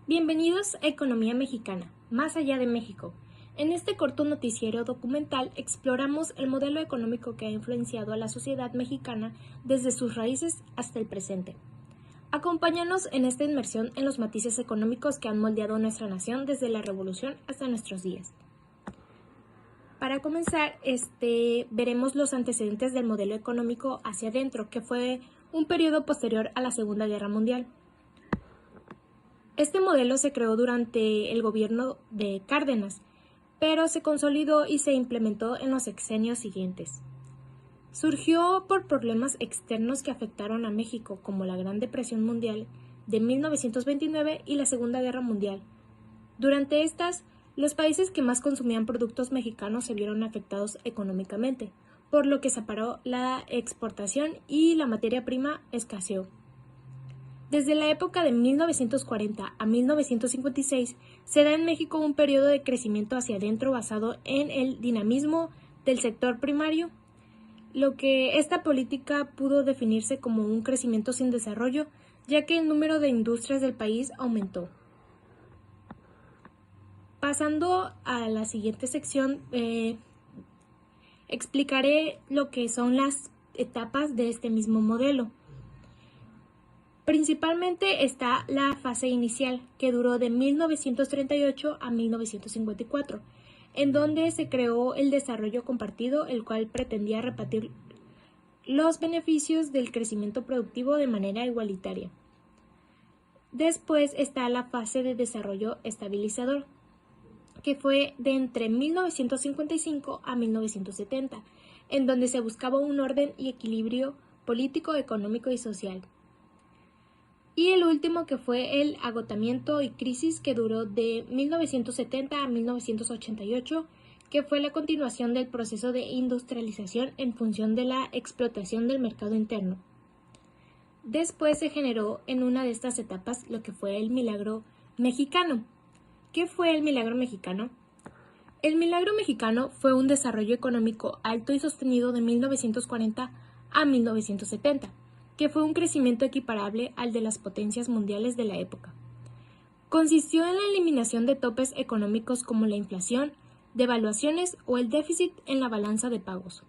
Bienvenidos a Economía Mexicana, más allá de México. En este corto noticiero documental exploramos el modelo económico que ha influenciado a la sociedad mexicana desde sus raíces hasta el presente. Acompáñanos en esta inmersión en los matices económicos que han moldeado nuestra nación desde la Revolución hasta nuestros días. Para comenzar, veremos los antecedentes del modelo económico hacia adentro, que fue un periodo posterior a la Segunda Guerra Mundial. Este modelo se creó durante el gobierno de Cárdenas, pero se consolidó y se implementó en los sexenios siguientes. Surgió por problemas externos que afectaron a México, como la Gran Depresión Mundial de 1929 y la Segunda Guerra Mundial. Durante estas, los países que más consumían productos mexicanos se vieron afectados económicamente, por lo que se paró la exportación y la materia prima escaseó. Desde la época de 1940 a 1956 se da en México un periodo de crecimiento hacia adentro basado en el dinamismo del sector primario, lo que esta política pudo definirse como un crecimiento sin desarrollo, ya que el número de industrias del país aumentó. Pasando a la siguiente sección, explicaré lo que son las etapas de este mismo modelo. Principalmente está la fase inicial, que duró de 1938 a 1954, en donde se creó el desarrollo compartido, el cual pretendía repartir los beneficios del crecimiento productivo de manera igualitaria. Después está la fase de desarrollo estabilizador, que fue de entre 1955 a 1970, en donde se buscaba un orden y equilibrio político, económico y social. Y el último, que fue el agotamiento y crisis, que duró de 1970 a 1988, que fue la continuación del proceso de industrialización en función de la explotación del mercado interno. Después se generó en una de estas etapas lo que fue el milagro mexicano. ¿Qué fue el milagro mexicano? El milagro mexicano fue un desarrollo económico alto y sostenido de 1940 a 1970. Que fue un crecimiento equiparable al de las potencias mundiales de la época. Consistió en la eliminación de topes económicos como la inflación, devaluaciones o el déficit en la balanza de pagos.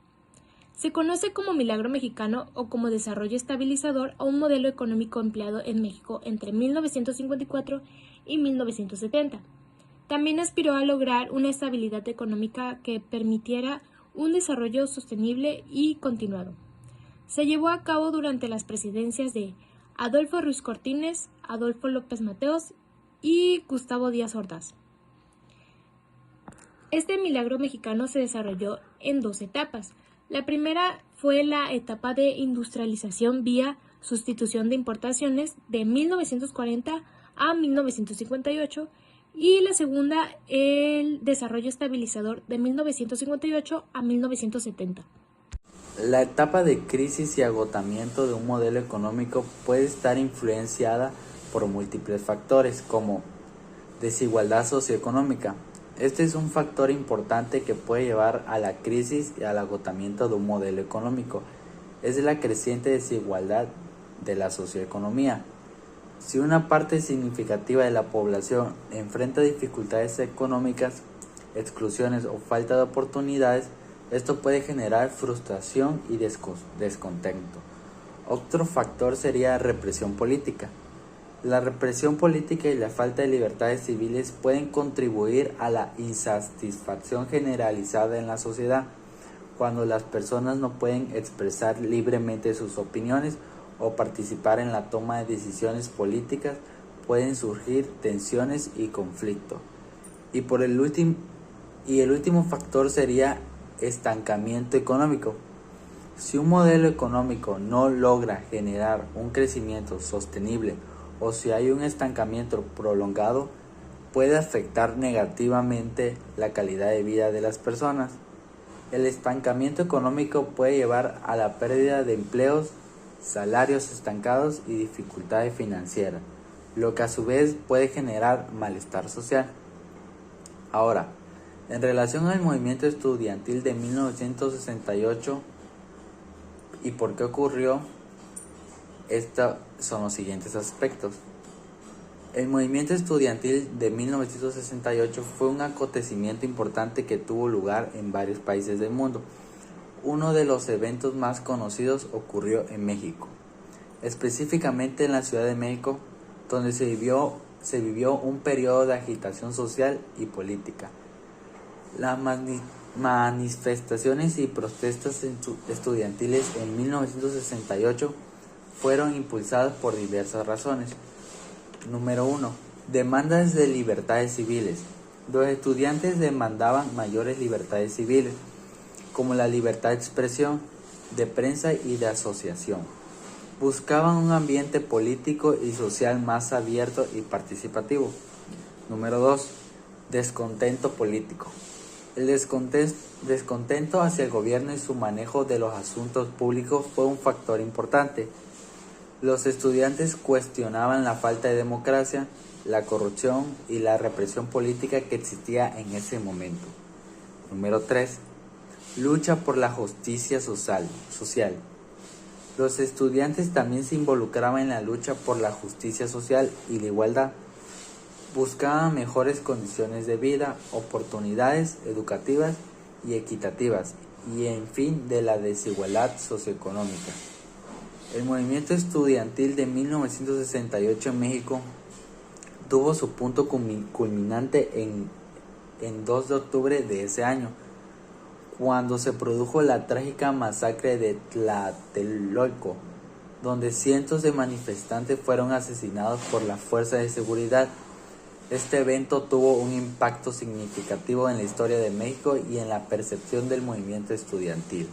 Se conoce como milagro mexicano o como desarrollo estabilizador a un modelo económico empleado en México entre 1954 y 1970. También aspiró a lograr una estabilidad económica que permitiera un desarrollo sostenible y continuado. Se llevó a cabo durante las presidencias de Adolfo Ruiz Cortines, Adolfo López Mateos y Gustavo Díaz Ordaz. Este milagro mexicano se desarrolló en dos etapas. La primera fue la etapa de industrialización vía sustitución de importaciones de 1940 a 1958 y la segunda el desarrollo estabilizador de 1958 a 1970. La etapa de crisis y agotamiento de un modelo económico puede estar influenciada por múltiples factores como desigualdad socioeconómica. Este es un factor importante que puede llevar a la crisis y al agotamiento de un modelo económico. Es la creciente desigualdad de la socioeconomía. Si una parte significativa de la población enfrenta dificultades económicas, exclusiones o falta de oportunidades, esto puede generar frustración y descontento. Otro factor sería represión política. La represión política y la falta de libertades civiles pueden contribuir a la insatisfacción generalizada en la sociedad. Cuando las personas no pueden expresar libremente sus opiniones o participar en la toma de decisiones políticas, pueden surgir tensiones y conflictos. Y el último factor sería estancamiento económico. Si un modelo económico no logra generar un crecimiento sostenible o si hay un estancamiento prolongado, puede afectar negativamente la calidad de vida de las personas. El estancamiento económico puede llevar a la pérdida de empleos, salarios estancados y dificultades financieras, lo que a su vez puede generar malestar social. Ahora, en relación al movimiento estudiantil de 1968 y por qué ocurrió, estos son los siguientes aspectos. El movimiento estudiantil de 1968 fue un acontecimiento importante que tuvo lugar en varios países del mundo. Uno de los eventos más conocidos ocurrió en México, específicamente en la Ciudad de México, donde se vivió un periodo de agitación social y política. Las manifestaciones y protestas estudiantiles en 1968 fueron impulsadas por diversas razones. Número 1. Demandas de libertades civiles. Los estudiantes demandaban mayores libertades civiles, como la libertad de expresión, de prensa y de asociación. Buscaban un ambiente político y social más abierto y participativo. Número 2. Descontento político. El descontento hacia el gobierno y su manejo de los asuntos públicos fue un factor importante. Los estudiantes cuestionaban la falta de democracia, la corrupción y la represión política que existía en ese momento. Número 3. Lucha por la justicia social. Los estudiantes también se involucraban en la lucha por la justicia social y la igualdad. Buscaban mejores condiciones de vida, oportunidades educativas y equitativas, y en fin de la desigualdad socioeconómica. El movimiento estudiantil de 1968 en México tuvo su punto culminante en 2 de octubre de ese año, cuando se produjo la trágica masacre de Tlatelolco, donde cientos de manifestantes fueron asesinados por las fuerzas de seguridad. Este evento tuvo un impacto significativo en la historia de México y en la percepción del movimiento estudiantil.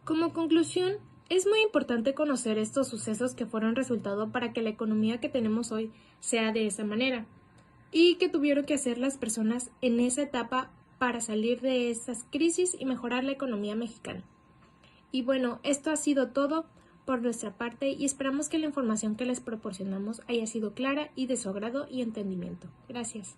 Como conclusión, es muy importante conocer estos sucesos que fueron resultado para que la economía que tenemos hoy sea de esa manera y que tuvieron que hacer las personas en esa etapa para salir de esas crisis y mejorar la economía mexicana. Y bueno, esto ha sido todo por nuestra parte y esperamos que la información que les proporcionamos haya sido clara y de su agrado y entendimiento. Gracias.